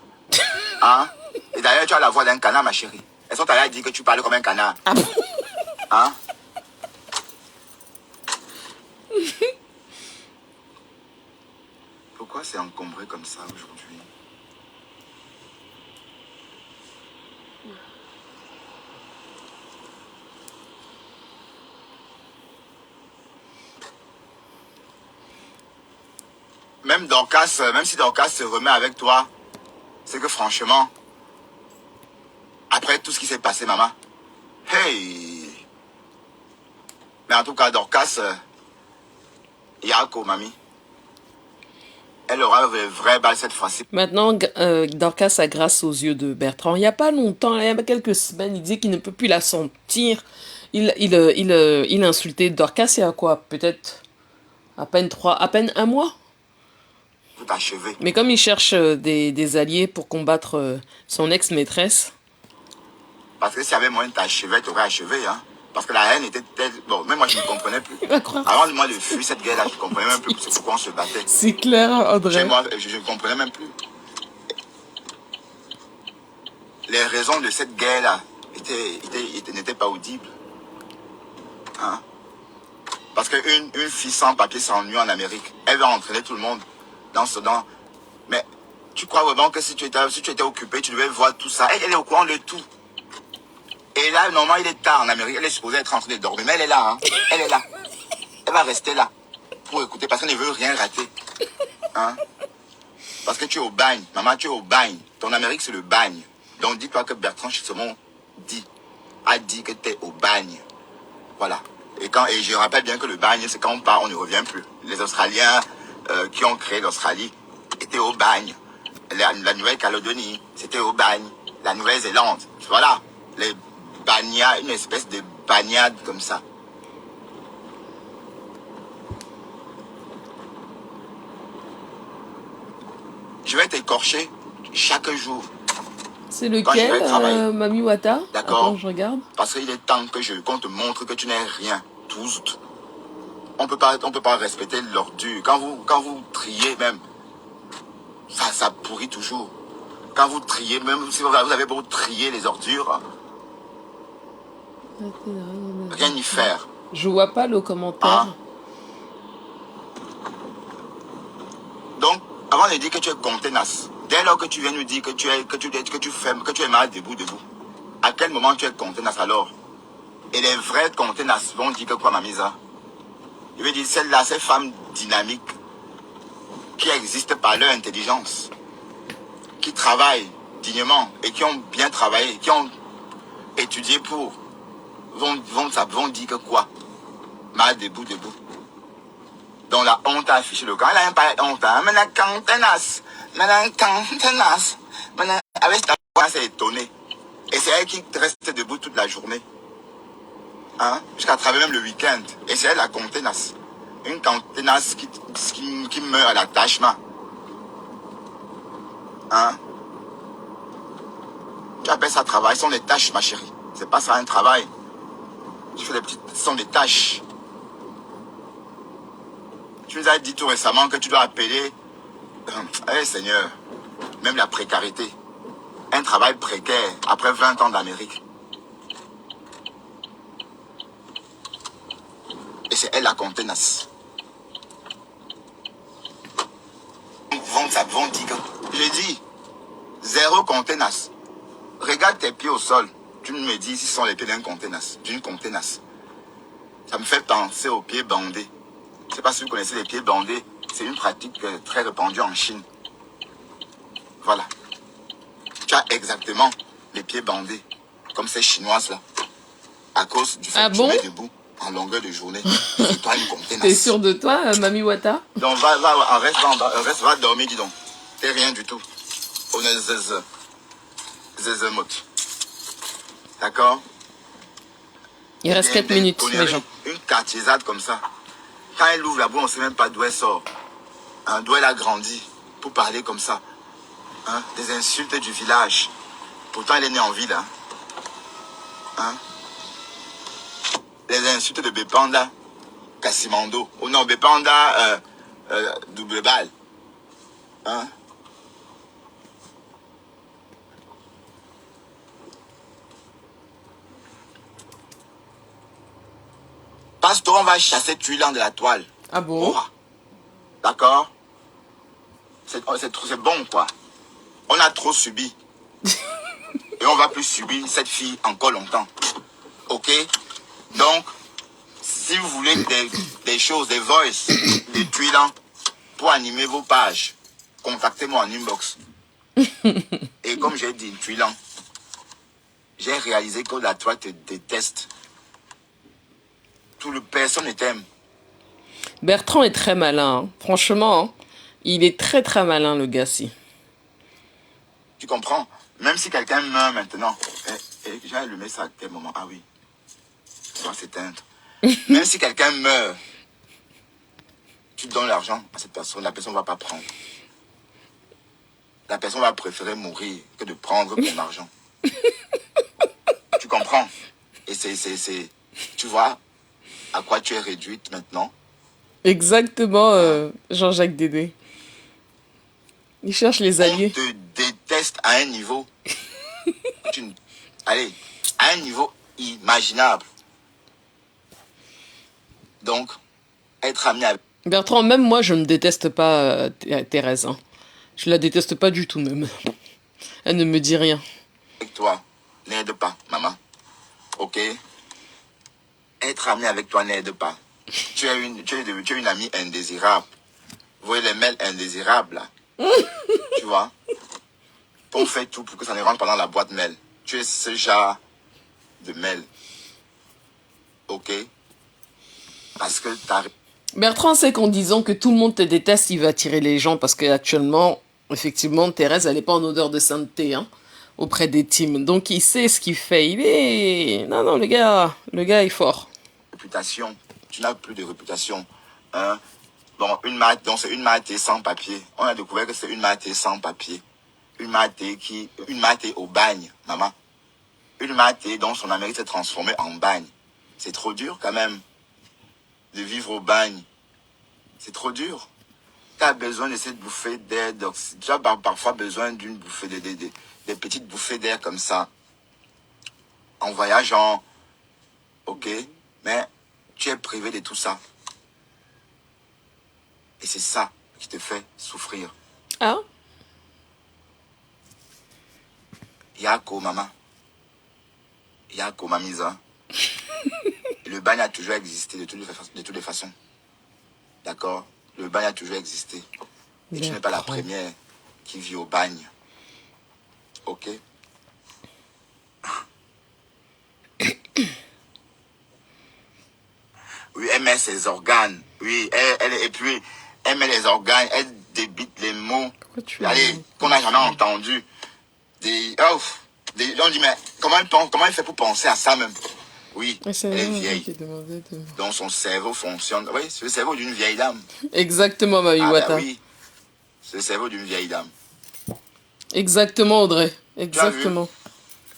Hein? Et d'ailleurs, tu as la voix d'un canard, ma chérie. Elles sont allées dire que tu parles comme un canard. Ah bon? Hein? Pourquoi c'est encombré comme ça aujourd'hui? Même Dorcas, même si Dorcas se remet avec toi, c'est que franchement, après tout ce qui s'est passé, maman, hey! Mais en tout cas, Dorcas, Yako, mamie, elle aura le vrai bal cette fois-ci. Maintenant, Dorcas a grâce aux yeux de Bertrand. Il n'y a pas longtemps, il y a quelques semaines, il disait qu'il ne peut plus la sentir. Il a insulté Dorcas il y a quoi? Peut-être à peine un mois? Tout achevé. Mais comme il cherche des alliés pour combattre son ex-maîtresse... Parce que s'il y avait moyen de t'achever, tu aurais achevé, hein. Parce que la haine était telle... Bon, même moi, je ne comprenais plus. Avant de moi de fuir cette guerre-là, je ne comprenais même plus pourquoi on se battait. C'est clair, André. Moi, je ne comprenais même plus. Les raisons de cette guerre-là n'étaient pas audibles. Hein? Parce qu'une fille sans papier s'ennuie en Amérique. Elle va entraîner tout le monde dans ce... Mais tu crois vraiment que si tu étais occupé, tu devais voir tout ça. Elle est au courant de tout. Et là, normalement, il est tard en Amérique. Elle est supposée être en train de dormir. Mais elle est là, hein. Elle est là. Elle va rester là pour écouter parce qu'elle ne veut rien rater. Hein? Parce que tu es au bagne. Maman, tu es au bagne. Ton Amérique, c'est le bagne. Donc, dis-toi que Bertrand Chissemon a dit que tu es au bagne. Voilà. Et je rappelle bien que le bagne, c'est quand on part, on ne revient plus. Les Australiens qui ont créé l'Australie étaient au bagne. La Nouvelle-Calédonie, c'était au bagne. La Nouvelle-Zélande, voilà. Les bagnades, une espèce de bagnade comme ça. Je vais t'écorcher chaque jour. C'est lequel, Mami Wata? D'accord. Attends, je regarde. Parce qu'il est temps qu'on te montre que tu n'es rien. Tous. On peut pas respecter l'ordure. Quand vous triez même, ça pourrit toujours. Quand vous triez, même si vous avez beau trier les ordures, rien n'y faire. Je vois pas le commentaire. Hein? Donc, avant de dire que tu es contenace, dès lors que tu viens nous dire que tu es mal debout. À quel moment tu es contenace alors? Et les vrais contenaces vont dire que quoi, Mamisa? Je veux dire, celles-là, ces femmes dynamiques qui existent par leur intelligence, qui travaillent dignement et qui ont bien travaillé, qui ont étudié pour, vont dire que quoi? Mal debout. Donc la honte a affiché le camp. Elle a même pas honte. Hein? Maintenant, contenace. Maintenant, avec ta voix, c'est étonné. Et c'est elle qui reste debout toute la journée. Hein? Jusqu'à travers même le week-end. Et c'est elle la contenace. Une contenace qui meurt à l'attachement. Hein? Tu appelles ça travail, ce sont des tâches, ma chérie. C'est pas ça un travail. Tu fais ce sont des tâches. Tu nous as dit tout récemment que tu dois appeler, Seigneur, même la précarité. Un travail précaire après 20 ans d'Amérique. Et c'est elle la contenace. Vont dire que... Je dis, zéro contenace. Regarde tes pieds au sol. Tu me dis si ce sont les pieds d'un contenace, d'une contenace. Ça me fait penser aux pieds bandés. Je ne sais pas si vous connaissez les pieds bandés. C'est une pratique très répandue en Chine. Voilà. tu as exactement les pieds bandés, comme ces Chinoises-là, à cause du fait Ah que tu bon? mets debout en longueur de journée. C'est toi une T'es contenace. sûr de toi, Mami Wata? Donc, reste, va dormir, dis donc. T'es rien du tout. On est zezemot. D'accord? Il reste 4 minutes, les gens. Une quartiésade comme ça. Quand elle ouvre la bouche, on ne sait même pas d'où elle sort. Hein, d'où elle a grandi pour parler comme ça. Hein, des insultes du village. Pourtant, elle est née en ville. Hein. Hein? Les insultes de Bepanda, Kassimando. Oh non, Bepanda, double balle. Hein? Pasteur, on va chasser Tuilan de la toile. Ah bon? Oh, d'accord? C'est bon, quoi. On a trop subi. Et on va plus subir cette fille encore longtemps. Ok? Donc, si vous voulez des choses, des voices, des Tuilans, pour animer vos pages, contactez-moi en inbox. Et comme j'ai dit, Tuilan, j'ai réalisé que la toile te déteste. Personne ne t'aime. Bertrand est très malin, hein. Franchement, hein. Il est très très malin, le gars-ci. Tu comprends? Même si quelqu'un meurt maintenant, j'ai allumé ça à quel moment? Ah oui, ça va s'éteindre. Même si quelqu'un meurt, tu donnes l'argent à cette personne, la personne ne va pas prendre. La personne va préférer mourir que de prendre ton argent. Tu comprends? Et tu vois à quoi tu es réduite maintenant? Exactement, Jean-Jacques Dédé. Il cherche les alliés. On te déteste à un niveau. Allez, à un niveau imaginable. Donc, être ami avec Bertrand, même moi, je ne déteste pas Thérèse. Hein. Je la déteste pas du tout, même. Elle ne me dit rien. toi n'aide pas, maman. Ok? Être ami avec toi n'aide pas. Tu es une amie indésirable. Vous voyez les mails indésirables, là? Tu vois? On fait tout pour que ça ne rentre pas dans la boîte mail. Tu es ce genre de mail. Ok? Parce que t'as... Bertrand sait qu'en disant que tout le monde te déteste, il va attirer les gens parce qu'actuellement, effectivement, Thérèse, elle n'est pas en odeur de sainteté hein, auprès des teams. Donc il sait ce qu'il fait. Il est... Non, le gars est fort. Réputation. Tu n'as plus de réputation. Hein? Bon, donc c'est une maté sans papier. On a découvert que c'est une maté sans papier. Une maté au bagne, maman. Une maté dont son Amérique s'est transformée en bagne. C'est trop dur quand même de vivre au bagne. C'est trop dur. Tu as besoin de cette bouffée d'air. Tu as parfois besoin d'une bouffée, des petites bouffées d'air comme ça. En voyageant. Ok? Mais tu es privé de tout ça. Et c'est ça qui te fait souffrir. Ah? Yako, maman. Yako, mamisa. Le bagne a toujours existé de toutes les façons. D'accord? Le bagne a toujours existé. Et tu n'es pas la première qui vit au bagne. Ok? Oui, elle met ses organes. Oui, et puis, elle met les organes, elle débite les mots. Allez, qu'on n'a jamais entendu. On dit, mais comment elle fait pour penser à ça même? Oui, elle est vieille. Donc son cerveau fonctionne. Oui, c'est le cerveau d'une vieille dame. Exactement, Mami Wata. Oui, c'est le cerveau d'une vieille dame. Exactement, Audrey. Exactement.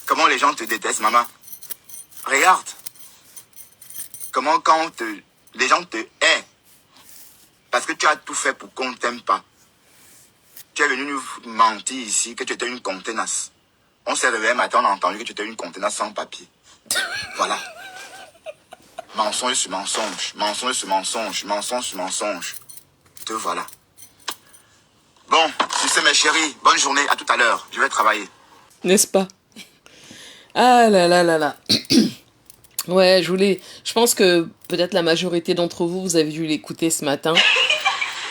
Comment les gens te détestent, maman? Regarde. Comment les gens te haïssent. Parce que tu as tout fait pour qu'on ne t'aime pas. Tu es venu nous mentir ici que tu étais une contenace. On s'est réveillé matin, on a entendu que tu étais une contenace sans papier. Voilà. Mensonge sur mensonge, mensonge sur mensonge, mensonge sur mensonge. Te voilà. Bon, tu sais mes chéris, bonne journée, à tout à l'heure. Je vais travailler. N'est-ce pas? Ah là là là là. Ouais, je pense que peut-être la majorité d'entre vous, vous avez dû l'écouter ce matin.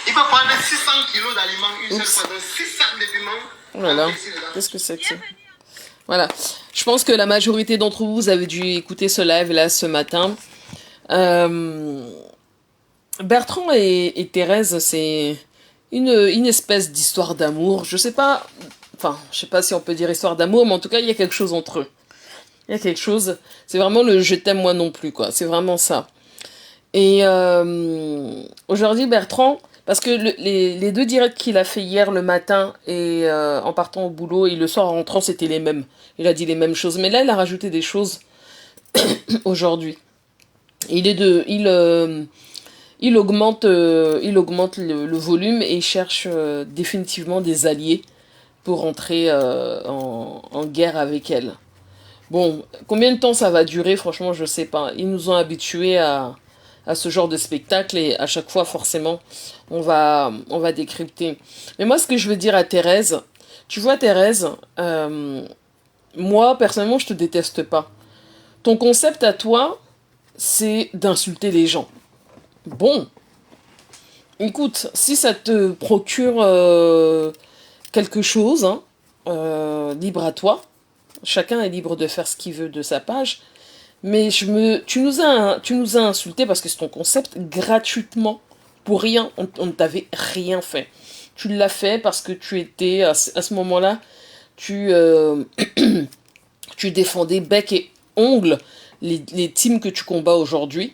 Il faut prendre 600 kilos d'aliments une seule fois, donc 6 sacs de piments. Voilà. Qu'est-ce que c'est que ça? Voilà. Je pense que la majorité d'entre vous avez dû écouter ce live là ce matin. Bertrand et Thérèse, c'est une espèce d'histoire d'amour. Je sais pas si on peut dire histoire d'amour, mais en tout cas, il y a quelque chose entre eux. Il y a quelque chose. C'est vraiment le je t'aime moi non plus, quoi. C'est vraiment ça. Et aujourd'hui, Bertrand, parce que les deux directs qu'il a fait hier le matin et en partant au boulot et le soir en rentrant, c'était les mêmes. Il a dit les mêmes choses. Mais là, il a rajouté des choses aujourd'hui. Il augmente le volume et il cherche définitivement des alliés pour entrer en guerre avec elle. Bon, combien de temps ça va durer, franchement, je sais pas. Ils nous ont habitués à ce genre de spectacle et à chaque fois, forcément, on va décrypter. Mais moi, ce que je veux dire à Thérèse, tu vois, Thérèse, moi, personnellement, je te déteste pas. Ton concept à toi, c'est d'insulter les gens. Bon, écoute, si ça te procure quelque chose, hein, libre à toi. Chacun est libre de faire ce qu'il veut de sa page. Mais tu nous as insulté parce que c'est ton concept gratuitement. Pour rien, on ne t'avait rien fait. Tu l'as fait parce que tu étais, à ce moment-là, tu défendais bec et ongles les teams que tu combats aujourd'hui.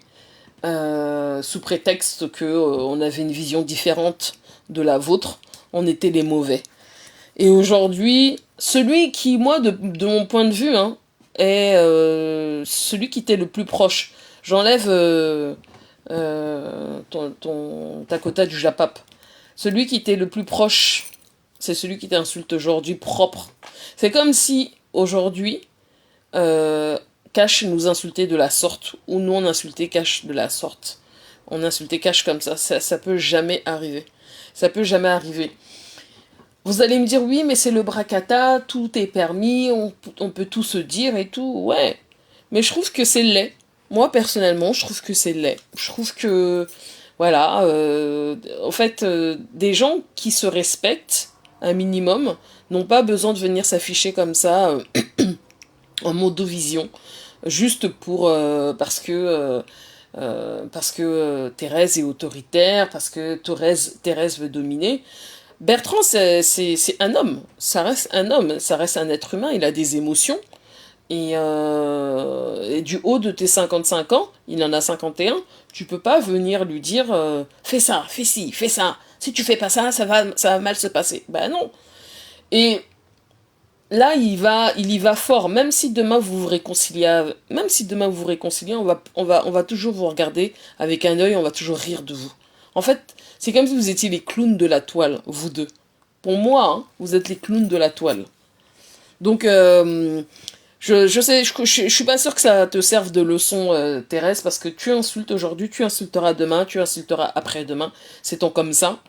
Sous prétexte que on avait une vision différente de la vôtre, on était les mauvais. Et aujourd'hui, celui qui, moi, de mon point de vue, hein, est celui qui t'est le plus proche. J'enlève ta quota du Japap. Celui qui t'est le plus proche, c'est celui qui t'insulte aujourd'hui propre. C'est comme si, aujourd'hui, Cash nous insultait de la sorte, ou nous on insultait Cash de la sorte. On insultait Cash comme ça peut jamais arriver. Ça peut jamais arriver. Vous allez me dire, oui, mais c'est le bracata, tout est permis, on peut tout se dire et tout. Ouais, mais je trouve que c'est laid. Moi, personnellement, je trouve que c'est laid. Je trouve que, voilà, en fait, des gens qui se respectent, un minimum, n'ont pas besoin de venir s'afficher comme ça, en modovision, juste parce que Thérèse est autoritaire, parce que Thérèse veut dominer. Bertrand, c'est un homme. Ça reste un homme. Ça reste un être humain. Il a des émotions. Et du haut de tes 55 ans, il en a 51, tu peux pas venir lui dire fais ça, fais ci, fais ça. Si tu fais pas ça, ça va mal se passer. Ben non. Et là, il y va fort. Même si demain vous vous réconciliez, on va toujours vous regarder avec un œil, on va toujours rire de vous. En fait, c'est comme si vous étiez les clowns de la toile, vous deux. Pour moi, hein, vous êtes les clowns de la toile. Donc, je suis pas sûre que ça te serve de leçon, Thérèse, parce que tu insultes aujourd'hui, tu insulteras demain, tu insulteras après-demain. C'est ton comme ça.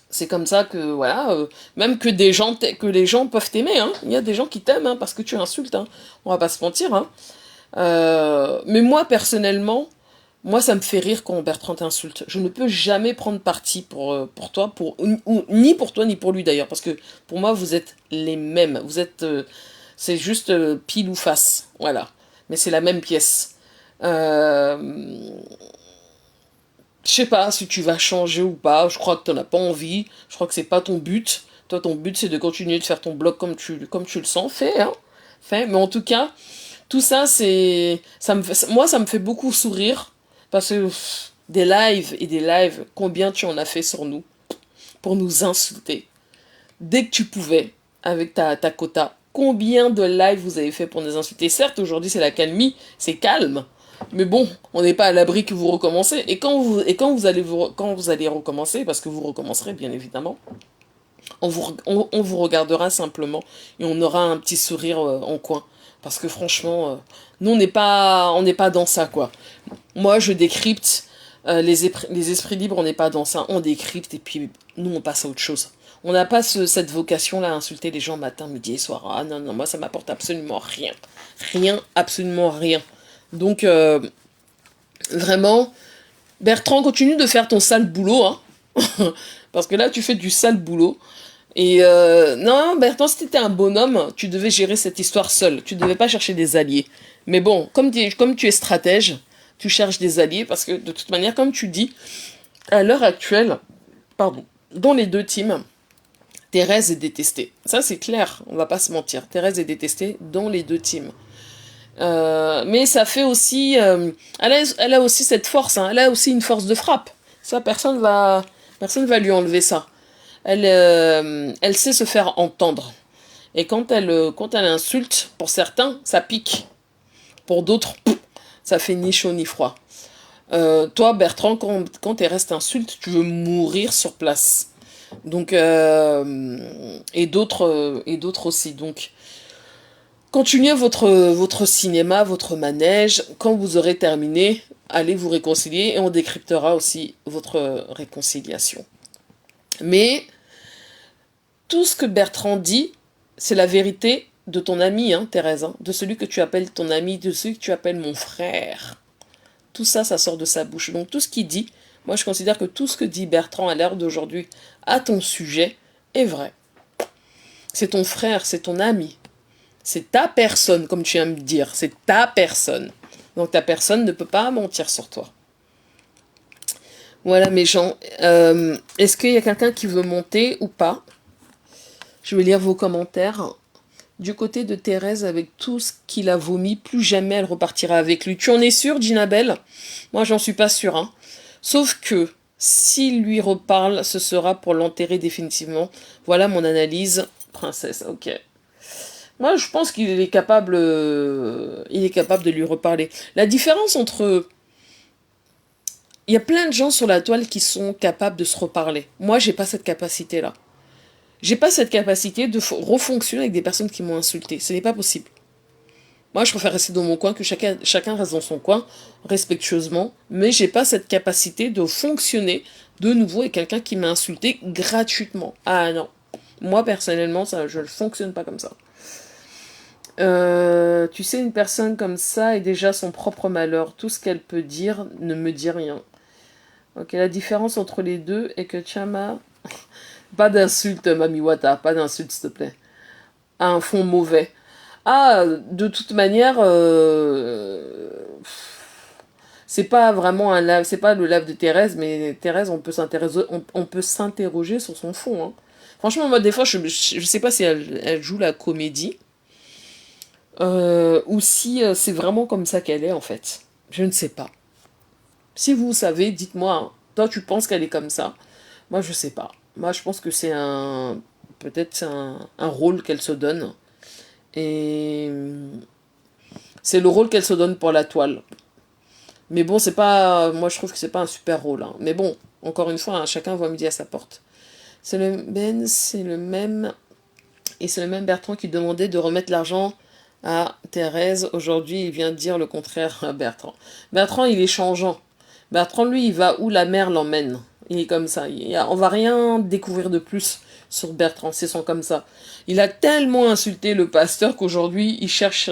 C'est comme ça que, voilà, même que les gens peuvent t'aimer, hein. Il y a des gens qui t'aiment, hein, parce que tu insultes, hein. On va pas se mentir, hein. Mais moi, personnellement, moi, ça me fait rire quand Bertrand t'insulte. Je ne peux jamais prendre parti pour toi, ni pour toi, ni pour lui d'ailleurs, parce que pour moi, vous êtes les mêmes. C'est juste pile ou face, voilà. Mais c'est la même pièce. Je sais pas si tu vas changer ou pas. Je crois que t'en as pas envie. Je crois que c'est pas ton but. Toi, ton but, c'est de continuer de faire ton blog comme tu le sens. Fais, hein. Fais. Mais en tout cas, tout ça, moi, ça me fait beaucoup sourire. Parce que des lives, combien tu en as fait sur nous pour nous insulter. Dès que tu pouvais, avec ta quota, combien de lives vous avez fait pour nous insulter. Certes, aujourd'hui, c'est la calmie, c'est calme. Mais bon, on n'est pas à l'abri que vous recommencez. Et quand vous allez recommencer, parce que vous recommencerez bien évidemment, on vous regardera simplement et on aura un petit sourire en coin. Parce que franchement, nous on n'est pas dans ça, quoi. Moi je décrypte les esprits libres, on n'est pas dans ça. On décrypte et puis nous on passe à autre chose. On n'a pas cette vocation-là à insulter les gens matin, midi et soir. Ah non, moi ça m'apporte absolument rien. Rien, absolument rien. Donc, vraiment, Bertrand, continue de faire ton sale boulot, hein. Parce que là, tu fais du sale boulot. Et non, Bertrand, si t'étais un bonhomme, tu devais gérer cette histoire seul. Tu devais pas chercher des alliés. Mais bon, comme tu es stratège, tu cherches des alliés parce que de toute manière, comme tu dis, à l'heure actuelle, pardon, dans les deux teams, Thérèse est détestée. Ça, c'est clair, on va pas se mentir. Thérèse est détestée dans les deux teams. Mais ça fait aussi... elle a aussi cette force, hein. Elle a aussi une force de frappe. Ça, personne va lui enlever ça. Elle sait se faire entendre. Et quand elle insulte, pour certains, ça pique. Pour d'autres, ça fait ni chaud ni froid. Toi, Bertrand, quand Thérèse t'insulte, tu veux mourir sur place. Donc, et d'autres aussi. Donc, continuez votre cinéma, votre manège. Quand vous aurez terminé, allez vous réconcilier et on décryptera aussi votre réconciliation. Mais tout ce que Bertrand dit, c'est la vérité de ton ami, hein, Thérèse, hein, de celui que tu appelles ton ami, de celui que tu appelles mon frère. Tout ça, ça sort de sa bouche. Donc tout ce qu'il dit, moi je considère que tout ce que dit Bertrand à l'heure d'aujourd'hui à ton sujet est vrai. C'est ton frère, c'est ton ami. C'est ta personne, comme tu aimes dire. C'est ta personne. Donc ta personne ne peut pas mentir sur toi. Voilà mes gens. Est-ce qu'il y a quelqu'un qui veut monter ou pas? Je vais lire vos commentaires. Du côté de Thérèse, avec tout ce qu'il a vomi, plus jamais elle repartira avec lui. Tu en es sûre, Ginabel? Moi, j'en suis pas sûre. Hein. Sauf que, s'il lui reparle, ce sera pour l'enterrer définitivement. Voilà mon analyse. Princesse, ok. Moi, je pense qu'il est capable, il est capable de lui reparler. La différence entre... Il y a plein de gens sur la toile qui sont capables de se reparler. Moi, j'ai pas cette capacité-là. J'ai pas cette capacité de refonctionner avec des personnes qui m'ont insulté. Ce n'est pas possible. Moi, je préfère rester dans mon coin, que chacun reste dans son coin, respectueusement. Mais j'ai pas cette capacité de fonctionner de nouveau avec quelqu'un qui m'a insulté gratuitement. Ah non. Moi, personnellement, ça, je ne fonctionne pas comme ça. Tu sais, une personne comme ça est déjà son propre malheur. Tout ce qu'elle peut dire ne me dit rien. Ok, la différence entre les deux est que Chama... Pas d'insulte, Mami Wata, pas d'insulte, s'il te plaît. À un fond mauvais. Ah, de toute manière, c'est pas vraiment un lave, c'est pas le lave de Thérèse, mais Thérèse, on peut s'interroger sur son fond. Hein. Franchement, moi, des fois, je sais pas si elle joue la comédie, ou si c'est vraiment comme ça qu'elle est, en fait. Je ne sais pas. Si vous savez, dites-moi, hein. Toi, tu penses qu'elle est comme ça. Moi, je sais pas. Moi, je pense que c'est peut-être un rôle qu'elle se donne. Et c'est le rôle qu'elle se donne pour la toile. Mais bon, c'est pas, moi, je trouve que c'est pas un super rôle. Hein. Mais bon, encore une fois, hein, chacun voit midi à sa porte. C'est le même, et c'est le même Bertrand qui demandait de remettre l'argent à Thérèse. Aujourd'hui, il vient de dire le contraire à Bertrand. Bertrand, il est changeant. Bertrand, lui, il va où la mer l'emmène. Il est comme ça. On va rien découvrir de plus sur Bertrand. C'est son comme ça. Il a tellement insulté le pasteur qu'aujourd'hui, il cherche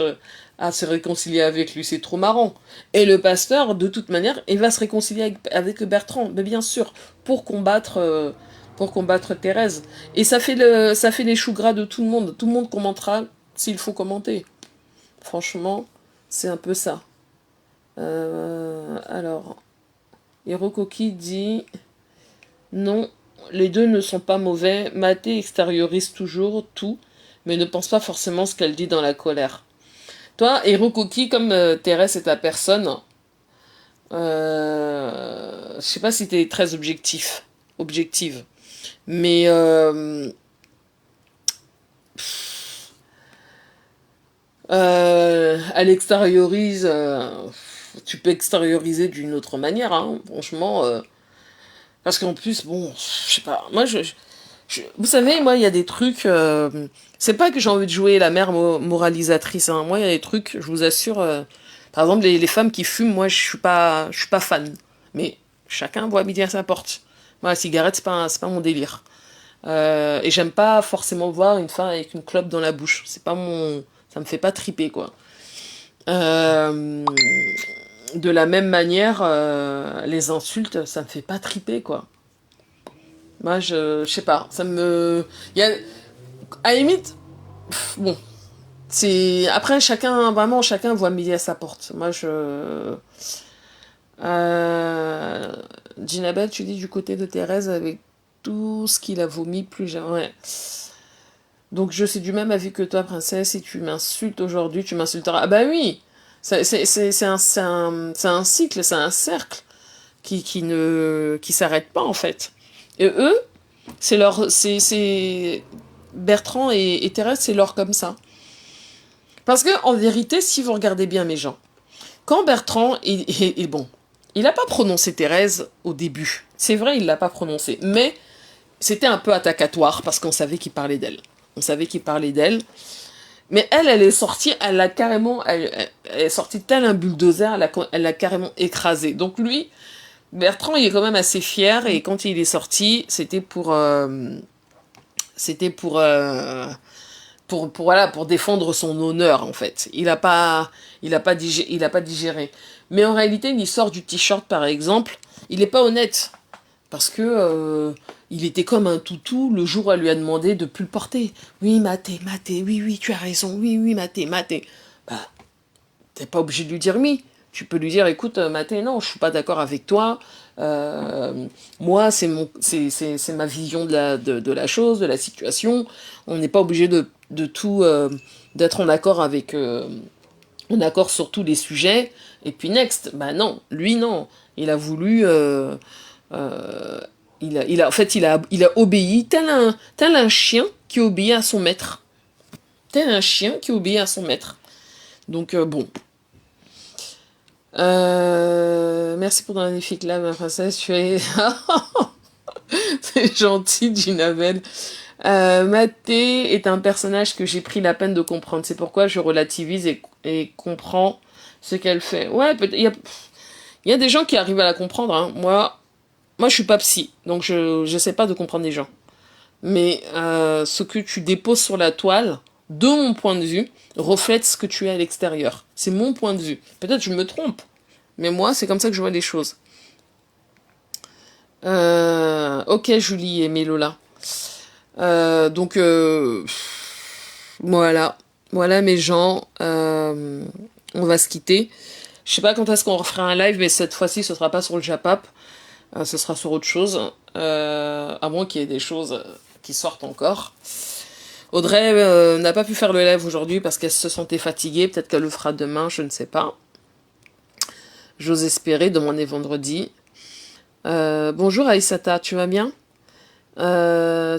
à se réconcilier avec lui. C'est trop marrant. Et le pasteur, de toute manière, il va se réconcilier avec Bertrand. Mais bien sûr, pour combattre Thérèse. Et ça fait les choux gras de tout le monde. Tout le monde commentera s'il faut commenter. Franchement, c'est un peu ça. Alors, Hirokoki dit... Non, les deux ne sont pas mauvais. Maté extériorise toujours tout, mais ne pense pas forcément ce qu'elle dit dans la colère. Toi, Hirokoki, comme Thérèse est ta personne, je sais pas si t'es très objective, mais elle extériorise. Tu peux extérioriser d'une autre manière, hein, franchement. Parce qu'en plus, bon, je sais pas. Moi, vous savez, moi, il y a des trucs. C'est pas que j'ai envie de jouer la mère moralisatrice. Hein. Moi, il y a des trucs, je vous assure. Par exemple, les femmes qui fument, moi, je suis pas fan. Mais chacun voit midi à sa porte. Moi, la cigarette, c'est pas mon délire. Et j'aime pas forcément voir une femme avec une clope dans la bouche. C'est pas mon, ça me fait pas triper, quoi. De la même manière, les insultes, ça me fait pas triper, quoi. Moi, je sais pas, ça me... Il y a... À la limite, bon, c'est... Après, chacun, vraiment, chacun voit midi à sa porte. Moi, je... Ginabel, tu dis du côté de Thérèse avec tout ce qu'il a vomi plus jamais. Ouais. Donc je suis du même avis que toi, princesse. Si tu m'insultes aujourd'hui, tu m'insulteras. Ah bah oui, c'est un cycle, c'est un cercle qui s'arrête pas en fait. Et eux, c'est Bertrand et Thérèse, c'est leur comme ça. Parce que en vérité, si vous regardez bien mes gens, quand Bertrand est bon, il n'a pas prononcé Thérèse au début. C'est vrai, il l'a pas prononcé, mais c'était un peu attaccatoire parce qu'on savait qu'il parlait d'elle. On savait qu'il parlait d'elle. Mais elle est sortie, elle est sortie tel un bulldozer, elle l'a carrément écrasé. Donc lui, Bertrand, il est quand même assez fier et quand il est sorti, c'était voilà, pour défendre son honneur en fait. Il a pas digéré. Mais en réalité, il sort du t-shirt par exemple, il est pas honnête. Parce que il était comme un toutou le jour où elle lui a demandé de plus le porter. Oui, Maté, oui, oui, tu as raison, oui, oui, Maté. Bah, t'es pas obligé de lui dire oui. Tu peux lui dire, écoute, Maté, non, je suis pas d'accord avec toi. Moi, c'est ma vision de la chose, de la situation. On n'est pas obligé de tout, d'être en accord en accord sur tous les sujets. Et puis next, bah non, lui non. Il a voulu, en fait, il a obéi tel un chien qui obéit à son maître. Tel un chien qui obéit à son maître. Donc, bon. Merci pour ton magnifique là, ma princesse. Tu es... C'est gentil, Ginabel. Mathé est un personnage que j'ai pris la peine de comprendre. C'est pourquoi je relativise et comprends ce qu'elle fait. Ouais, il y a des gens qui arrivent à la comprendre. Hein. Moi, je suis pas psy, donc je sais pas de comprendre les gens. Mais ce que tu déposes sur la toile, de mon point de vue, reflète ce que tu es à l'extérieur. C'est mon point de vue. Peut-être je me trompe, mais moi, c'est comme ça que je vois les choses. Ok, Julie et Mélola. Donc, voilà. Voilà mes gens. On va se quitter. Je sais pas quand est-ce qu'on refera un live, mais cette fois-ci, ce sera pas sur le Japap. Ce sera sur autre chose. À moins qu'il y ait des choses qui sortent encore. Audrey n'a pas pu faire le live aujourd'hui parce qu'elle se sentait fatiguée. Peut-être qu'elle le fera demain, je ne sais pas. J'ose espérer, demander vendredi. Bonjour Aïsata, tu vas bien?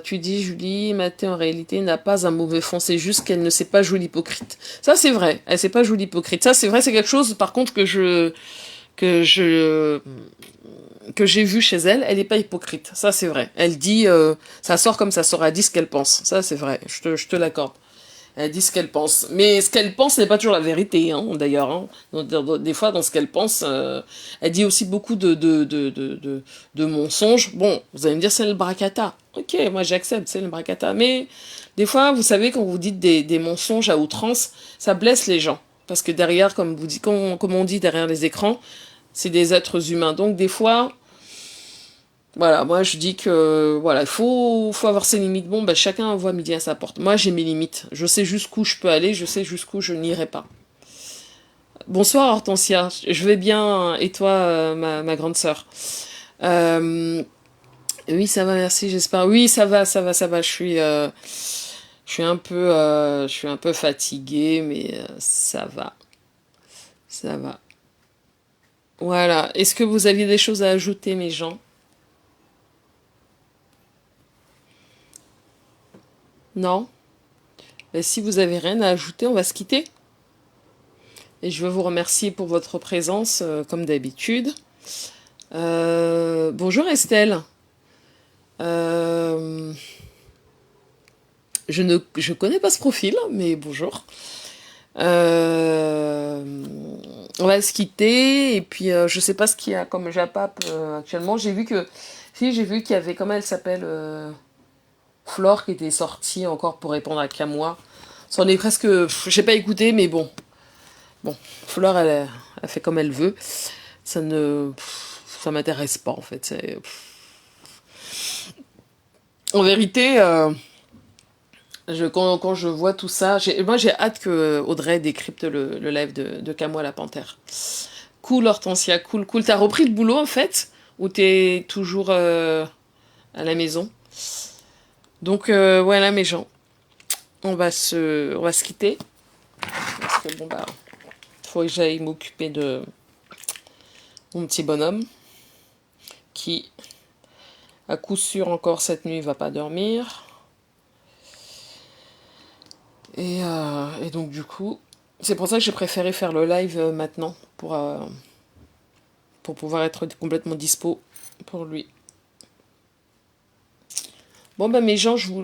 Tu dis Julie, Mathé en réalité n'a pas un mauvais fond, c'est juste qu'elle ne sait pas jouer l'hypocrite. Ça c'est vrai, elle sait pas jouer l'hypocrite. Ça c'est vrai, c'est quelque chose par contre que j'ai vu chez elle, elle n'est pas hypocrite. Ça c'est vrai. Elle dit, ça sort comme ça sort, elle dit ce qu'elle pense. Ça c'est vrai, je te l'accorde. Elle dit ce qu'elle pense. Mais ce qu'elle pense n'est pas toujours la vérité, hein, d'ailleurs. Hein. Des fois, dans ce qu'elle pense, elle dit aussi beaucoup de mensonges. Bon, vous allez me dire, c'est le bracata. Ok, moi j'accepte, c'est le bracata. Mais des fois, vous savez, quand vous dites des mensonges à outrance, ça blesse les gens. Parce que derrière, comme on dit derrière les écrans, c'est des êtres humains. Donc des fois... Voilà, moi je dis que voilà, faut avoir ses limites. Bon, ben, chacun voit midi à sa porte. Moi j'ai mes limites. Je sais jusqu'où je peux aller, je sais jusqu'où je n'irai pas. Bonsoir Hortensia, je vais bien et toi ma grande sœur. Oui ça va, merci, j'espère. Oui ça va, ça va, ça va. Je suis un peu fatiguée, mais ça va, ça va. Voilà. Est-ce que vous aviez des choses à ajouter, mes gens? Non? Ben, si vous avez rien à ajouter, on va se quitter. Et je veux vous remercier pour votre présence, comme d'habitude. Bonjour Estelle. Euh, je connais pas ce profil, mais bonjour. Euh, on va se quitter. Et puis, je sais pas ce qu'il y a comme Japap actuellement. J'ai vu qu'il y avait, comment elle s'appelle Flore qui était sortie encore pour répondre à Kamoa. C'en est presque... J'ai pas écouté, mais bon. Bon, Flore, elle fait comme elle veut. Ça m'intéresse pas, en fait. En vérité, quand je vois tout ça, moi j'ai hâte que Audrey décrypte le live de Camo à la Panthère. Cool Hortensia, cool, cool. T'as repris le boulot en fait? Ou t'es toujours à la maison? Donc voilà mes gens, on va se quitter. Parce que bon bah, faut que j'aille m'occuper de mon petit bonhomme qui, à coup sûr encore cette nuit, va pas dormir. Et donc du coup, c'est pour ça que j'ai préféré faire le live maintenant, pour pouvoir être complètement dispo pour lui. Bon bah mes gens, je vous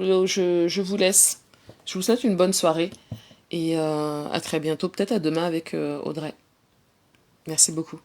laisse. Je vous souhaite une bonne soirée. Et à très bientôt, peut-être à demain avec Audrey. Merci beaucoup.